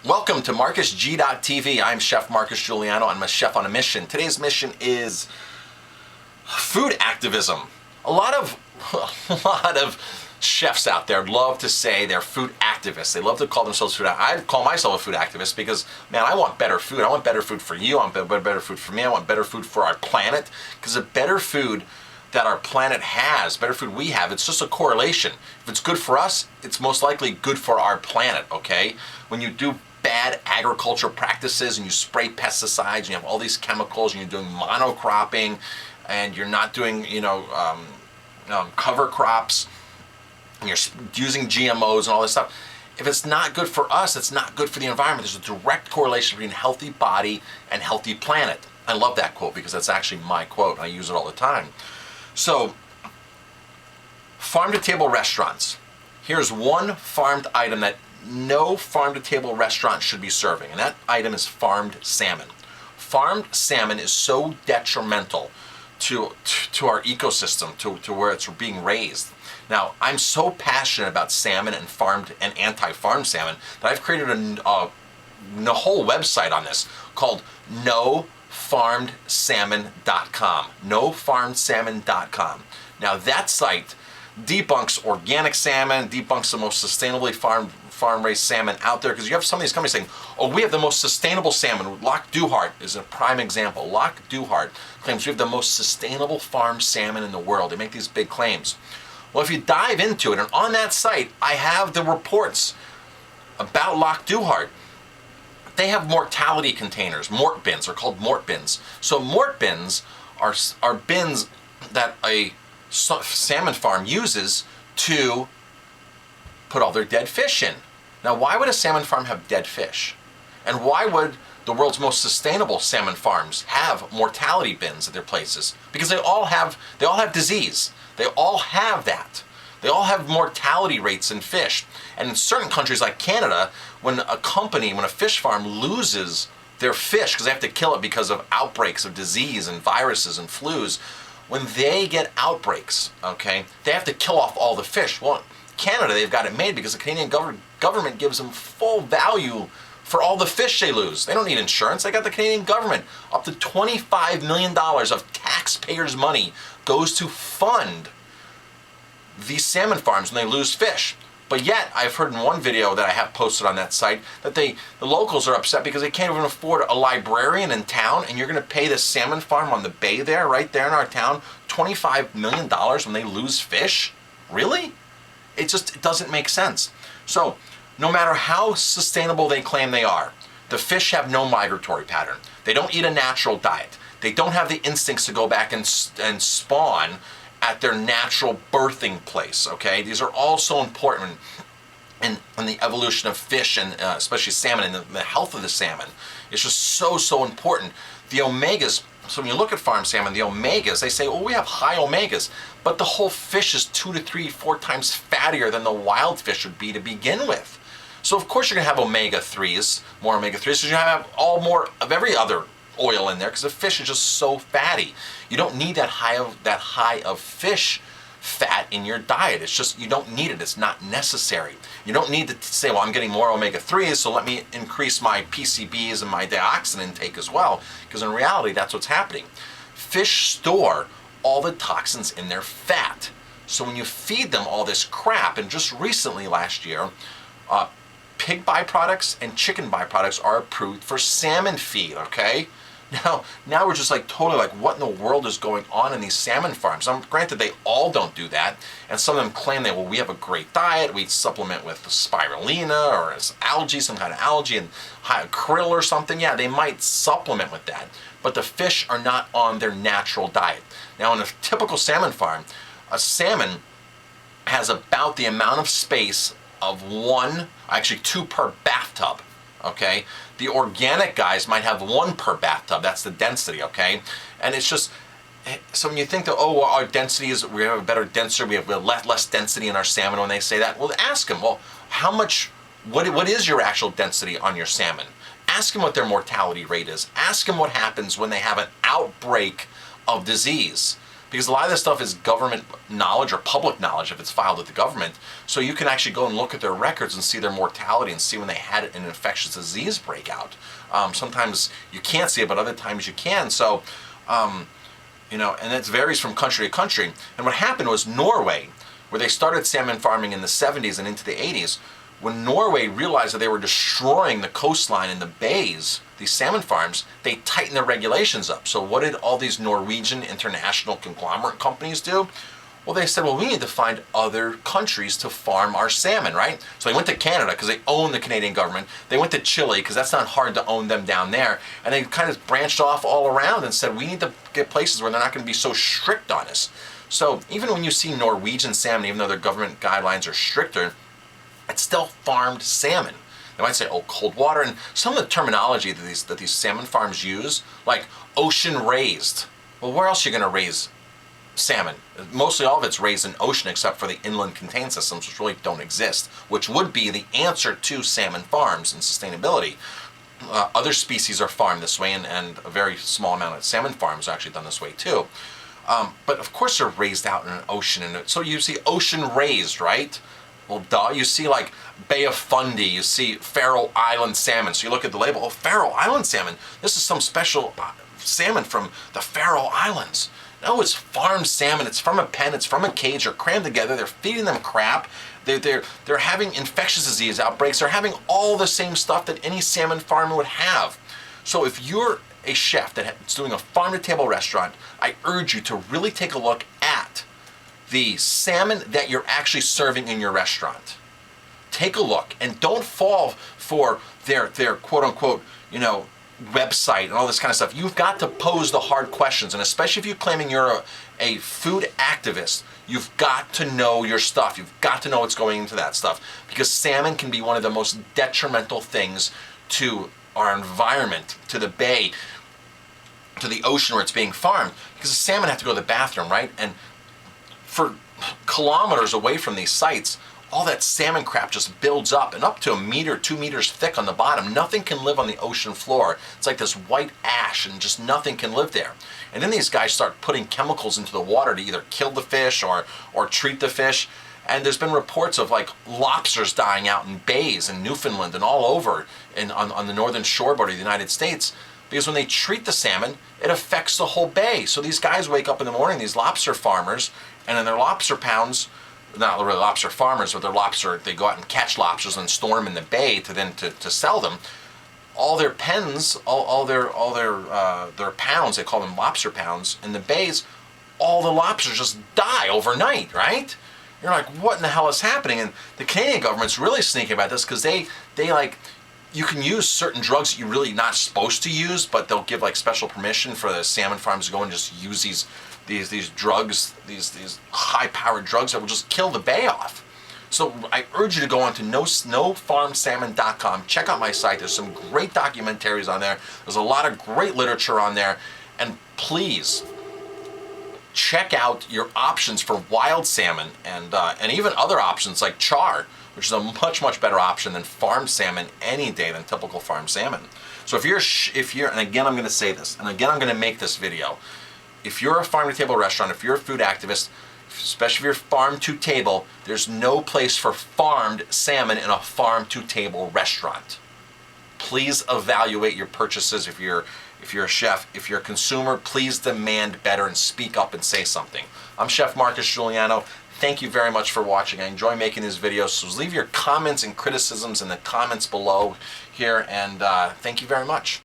Welcome to MarcusG.tv. I'm Chef Marcus Giuliano. I'm a chef on a mission. Today's mission is food activism. A lot of chefs out there love to say they're food activists. They love to call themselves food activists. I call myself a food activist because, man, I want better food. I want better food for you. I want better food for me. I want better food for our planet. Because the better food that our planet has, better food we have, it's just a correlation. If it's good for us, it's most likely good for our planet, okay? When you do bad agricultural practices and you spray pesticides and you have all these chemicals and you're doing monocropping and you're not doing, cover crops and you're using GMOs and all this stuff, if it's not good for us, it's not good for the environment. There's a direct correlation between healthy body and healthy planet. I love that quote because that's actually my quote. I use it all the time. So, farm-to-table restaurants. Here's one farmed item that no farm-to-table restaurant should be serving, and that item is farmed salmon. Farmed salmon is so detrimental to our ecosystem, to where it's being raised. Now, I'm so passionate about salmon and farmed and anti-farmed salmon that I've created a whole website on this called NoFarmedSalmon.com. NoFarmedSalmon.com. Now, that site debunks organic salmon, debunks the most sustainably farm-raised salmon out there, because you have some of these companies saying, oh, we have the most sustainable salmon. Locke Duhart is a prime example. Locke Duhart claims we have the most sustainable farm salmon in the world. They make these big claims. Well, if you dive into it, and on that site, I have the reports about Locke Duhart. They have mortality containers, mort bins. They're called mort bins. So mort bins are bins that a salmon farm uses to put all their dead fish in. Now, why would a salmon farm have dead fish? And why would the world's most sustainable salmon farms have mortality bins at their places? Because they all have disease. They all have that. They all have mortality rates in fish. And in certain countries like Canada, when a fish farm loses their fish, because they have to kill it because of outbreaks of disease and viruses and flus, when they get outbreaks, okay, they have to kill off all the fish. Well, Canada, they've got it made because the Canadian government gives them full value for all the fish they lose. They don't need insurance. They got the Canadian government. Up to $25 million of taxpayers' money goes to fund these salmon farms when they lose fish. But yet, I've heard in one video that I have posted on that site that the locals are upset because they can't even afford a librarian in town, and you're going to pay the salmon farm on the bay there, right there in our town, $25 million when they lose fish? Really? It doesn't make sense. So, no matter how sustainable they claim they are, the fish have no migratory pattern. They don't eat a natural diet. They don't have the instincts to go back and spawn at their natural birthing place, okay? These are all so important in the evolution of fish, and especially salmon, and the health of the salmon. It's just so important. The omegas, so when you look at farm salmon, the omegas, they say, oh, we have high omegas, but the whole fish is 2 to 3, 4 times fattier than the wild fish would be to begin with. So of course you're gonna have omega-3s, more omega-3s, so you're gonna have all more of every other oil in there because the fish is just so fatty. You don't need that high of fish fat in your diet. It's just, you don't need it. It's not necessary. You don't need to say, well, I'm getting more omega-3s, so let me increase my PCBs and my dioxin intake as well, because in reality, that's what's happening. Fish store all the toxins in their fat. So when you feed them all this crap, and just recently last year, pig byproducts and chicken byproducts are approved for salmon feed, okay? Now we're just like totally like, what in the world is going on in these salmon farms? Granted, they all don't do that, and some of them claim that, well, we have a great diet, we supplement with spirulina or algae, some kind of algae, and krill or something. Yeah, they might supplement with that, but the fish are not on their natural diet. Now, in a typical salmon farm, a salmon has about the amount of space of two per bathtub. Okay, the organic guys might have 1 per bathtub. That's the density. Okay, and it's just, so when you think that, oh, well, our density is, we have a better denser, we have less density in our salmon, when they say that, well, ask them, well, how much, what is your actual density on your salmon? Ask them what their mortality rate is. Ask them what happens when they have an outbreak of disease. because a lot of this stuff is government knowledge or public knowledge if it's filed with the government. So you can actually go and look at their records and see their mortality and see when they had an infectious disease breakout. Sometimes you can't see it, but other times you can. So, you know, and it varies from country to country. And what happened was Norway, where they started salmon farming in the 70s and into the 80s, when Norway realized that they were destroying the coastline and the bays, these salmon farms, they tightened their regulations up. So what did all these Norwegian international conglomerate companies do? Well, they said, well, we need to find other countries to farm our salmon, right? So they went to Canada because they own the Canadian government. They went to Chile because that's not hard to own them down there. And they kind of branched off all around and said, we need to get places where they're not going to be so strict on us. So even when you see Norwegian salmon, even though their government guidelines are stricter, it's still farmed salmon. They might say, oh, cold water, and some of the terminology that these salmon farms use, like ocean raised. Well, where else are you going to raise salmon? Mostly all of it's raised in ocean except for the inland contain systems, which really don't exist, which would be the answer to salmon farms and sustainability. Other species are farmed this way, and a very small amount of salmon farms are actually done this way too. But of course they're raised out in an ocean, and so you see ocean raised, right? Well, duh, you see like Bay of Fundy, you see Faroe Island salmon. So you look at the label, oh, Faroe Island salmon. This is some special salmon from the Faroe Islands. No, it's farmed salmon. It's from a pen. It's from a cage. They're crammed together. They're feeding them crap. They're having infectious disease outbreaks. They're having all the same stuff that any salmon farmer would have. So if you're a chef that's doing a farm-to-table restaurant, I urge you to really take a look at the salmon that you're actually serving in your restaurant. Take a look and don't fall for their quote-unquote, you know, website and all this kind of stuff. You've got to pose the hard questions, and especially if you're claiming you're a food activist, you've got to know your stuff. You've got to know what's going into that stuff, because salmon can be one of the most detrimental things to our environment, to the bay, to the ocean where it's being farmed, because the salmon have to go to the bathroom, right? And for kilometers away from these sites, all that salmon crap just builds up, and up to 1 meter, 2 meters thick on the bottom. Nothing can live on the ocean floor. It's like this white ash, and just nothing can live there. And then these guys start putting chemicals into the water to either kill the fish or treat the fish. And there's been reports of like lobsters dying out in bays in Newfoundland and all over on the northern shoreboard of the United States, because when they treat the salmon, it affects the whole bay. So these guys wake up in the morning, these lobster farmers, and in their lobster pounds, not really lobster farmers, but they go out and catch lobsters and store them in the bay to sell them. All their pens, all their pounds, they call them lobster pounds, in the bays, all the lobsters just die overnight, right? You're like, what in the hell is happening? And the Canadian government's really sneaky about this, because they like, you can use certain drugs that you're really not supposed to use, but they'll give like special permission for the salmon farms to go and just use these drugs, these high-powered drugs that will just kill the bay off. So I urge you to go on to NoFarmedSalmon.com. Check out my site. There's some great documentaries on there. There's a lot of great literature on there. And please, check out your options for wild salmon and even other options like char, which is a much, much better option than farmed salmon any day than typical farmed salmon. So if you're, and again I'm going to say this, and again I'm going to make this video, if you're a farm-to-table restaurant, if you're a food activist, especially if you're farm-to-table, there's no place for farmed salmon in a farm-to-table restaurant. Please evaluate your purchases. If you're a chef, if you're a consumer, please demand better and speak up and say something. I'm Chef Marcus Giuliano. Thank you very much for watching. I enjoy making these videos, so leave your comments and criticisms in the comments below here, and thank you very much.